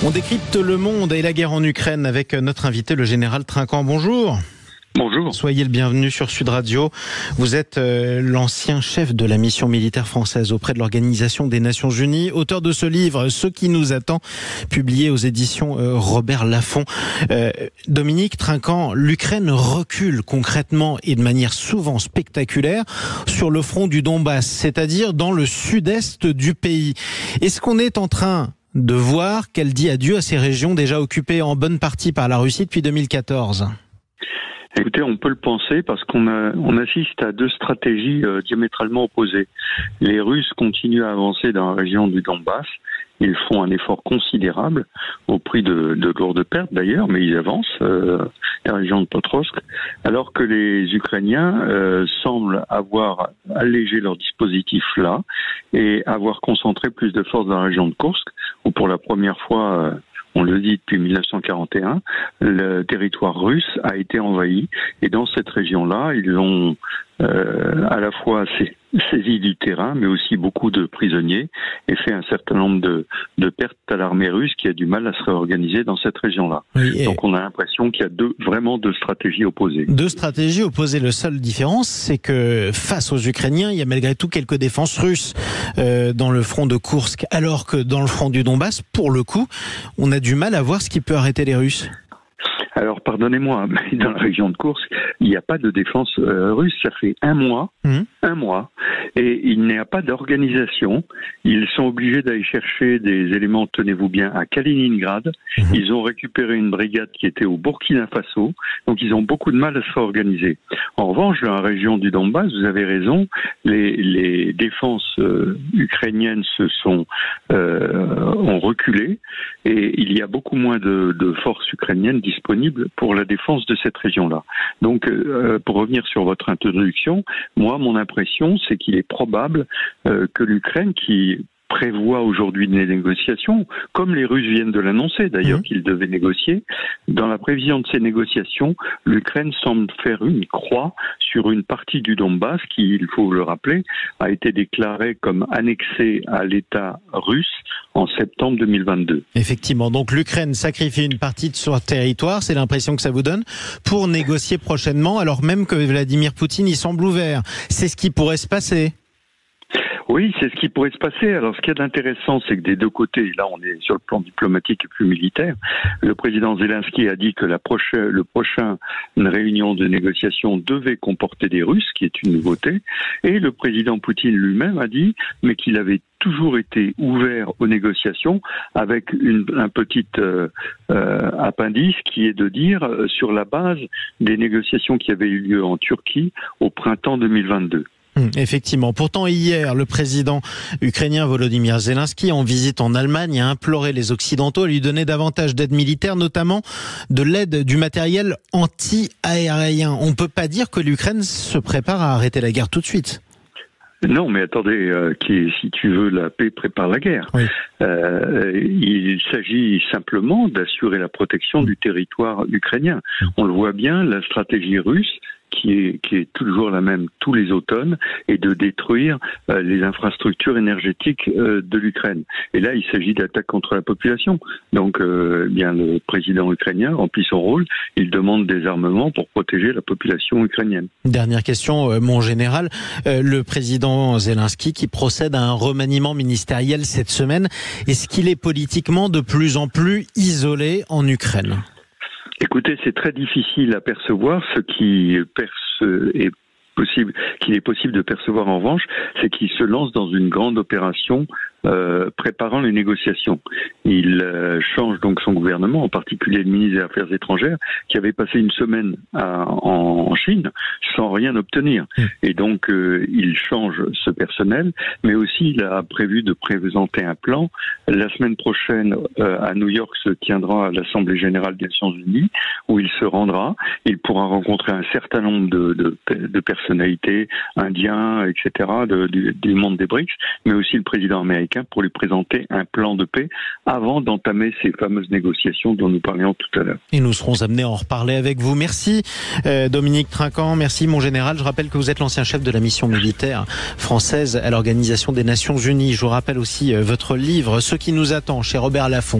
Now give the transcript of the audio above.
On décrypte le monde et la guerre en Ukraine avec notre invité, le général Trinquant. Bonjour. Bonjour. Soyez le bienvenu sur Sud Radio. Vous êtes l'ancien chef de la mission militaire française auprès de l'Organisation des Nations Unies, auteur de ce livre, Ce qui nous attend, publié aux éditions Robert Laffont. Dominique Trinquant, l'Ukraine recule concrètement et de manière souvent spectaculaire sur le front du Donbass, c'est-à-dire dans le sud-est du pays. Est-ce qu'on est en train de voir qu'elle dit adieu à ces régions déjà occupées en bonne partie par la Russie depuis 2014 ? Écoutez, on peut le penser parce qu'on assiste à deux stratégies diamétralement opposées. Les Russes continuent à avancer dans la région du Donbass. Ils font un effort considérable, au prix de lourdes pertes d'ailleurs, mais ils avancent, la région de Potrovsk, alors que les Ukrainiens semblent avoir allégé leur dispositif là et avoir concentré plus de forces dans la région de Kursk, où pour la première fois... on le dit depuis 1941, le territoire russe a été envahi. Et dans cette région-là, ils ont à la fois saisi du terrain, mais aussi beaucoup de prisonniers, et fait un certain nombre de pertes à l'armée russe qui a du mal à se réorganiser dans cette région-là. Oui, donc on a l'impression qu'il y a vraiment deux stratégies opposées. Deux stratégies opposées. Le seule différence, c'est que face aux Ukrainiens, il y a malgré tout quelques défenses russes dans le front de Kursk, alors que dans le front du Donbass, pour le coup, on a du mal à voir ce qui peut arrêter les Russes. Alors, pardonnez-moi, mais dans la région de Kursk, il n'y a pas de défense russe. Ça fait un mois, et il n'y a pas d'organisation. Ils sont obligés d'aller chercher des éléments, tenez-vous bien, à Kaliningrad. Ils ont récupéré une brigade qui était au Burkina Faso, donc ils ont beaucoup de mal à se réorganiser. En revanche, dans la région du Donbass, vous avez raison, les défenses ukrainiennes ont reculé, et il y a beaucoup moins de forces ukrainiennes disponibles pour la défense de cette région-là. Donc, pour revenir sur votre introduction, moi, mon impression, c'est qu'il est probable que l'Ukraine, qui prévoit aujourd'hui des négociations, comme les Russes viennent de l'annoncer d'ailleurs qu'ils devaient négocier. Dans la prévision de ces négociations, l'Ukraine semble faire une croix sur une partie du Donbass qui, il faut le rappeler, a été déclarée comme annexée à l'État russe en septembre 2022. Effectivement, donc l'Ukraine sacrifie une partie de son territoire, c'est l'impression que ça vous donne, pour négocier prochainement, alors même que Vladimir Poutine y semble ouvert. C'est ce qui pourrait se passer. Oui, c'est ce qui pourrait se passer. Alors, ce qui est d'intéressant, c'est que des deux côtés, là, on est sur le plan diplomatique et plus militaire, le président Zelensky a dit que le prochain réunion de négociation devait comporter des Russes, qui est une nouveauté, et le président Poutine lui-même a dit, mais qu'il avait toujours été ouvert aux négociations avec un petit appendice qui est de dire, sur la base des négociations qui avaient eu lieu en Turquie au printemps 2022. Effectivement. Pourtant, hier, le président ukrainien Volodymyr Zelensky, en visite en Allemagne, a imploré les Occidentaux à lui donner davantage d'aide militaire, notamment de l'aide du matériel anti-aérien. On ne peut pas dire que l'Ukraine se prépare à arrêter la guerre tout de suite. Non, mais attendez, si tu veux, la paix prépare la guerre. Oui. Il s'agit simplement d'assurer la protection du territoire ukrainien. On le voit bien, la stratégie russe, qui est toujours la même tous les automnes, et de détruire les infrastructures énergétiques de l'Ukraine. Et là, il s'agit d'attaques contre la population. Donc, bien le président ukrainien remplit son rôle. Il demande des armements pour protéger la population ukrainienne. Dernière question, mon général. Le président Zelensky qui procède à un remaniement ministériel cette semaine, est-ce qu'il est politiquement de plus en plus isolé en Ukraine ? Écoutez, c'est très difficile à percevoir. Ce qui qu'il est possible de percevoir en revanche, c'est qu'il se lance dans une grande opération préparant les négociations. Il change donc son gouvernement, en particulier le ministre des Affaires étrangères, qui avait passé une semaine en Chine sans rien obtenir. Et donc, il change ce personnel, mais aussi il a prévu de présenter un plan. La semaine prochaine, à New York, se tiendra l'Assemblée générale des Nations Unies, où il se rendra. Il pourra rencontrer un certain nombre de personnalités, indiens, etc., du monde des BRICS, mais aussi le président américain, pour lui présenter un plan de paix avant d'entamer ces fameuses négociations dont nous parlions tout à l'heure. Et nous serons amenés à en reparler avec vous. Merci Dominique Trinquant, merci mon général. Je rappelle que vous êtes l'ancien chef de la mission militaire française à l'Organisation des Nations Unies. Je vous rappelle aussi votre livre « Ce qui nous attend » chez Robert Laffont.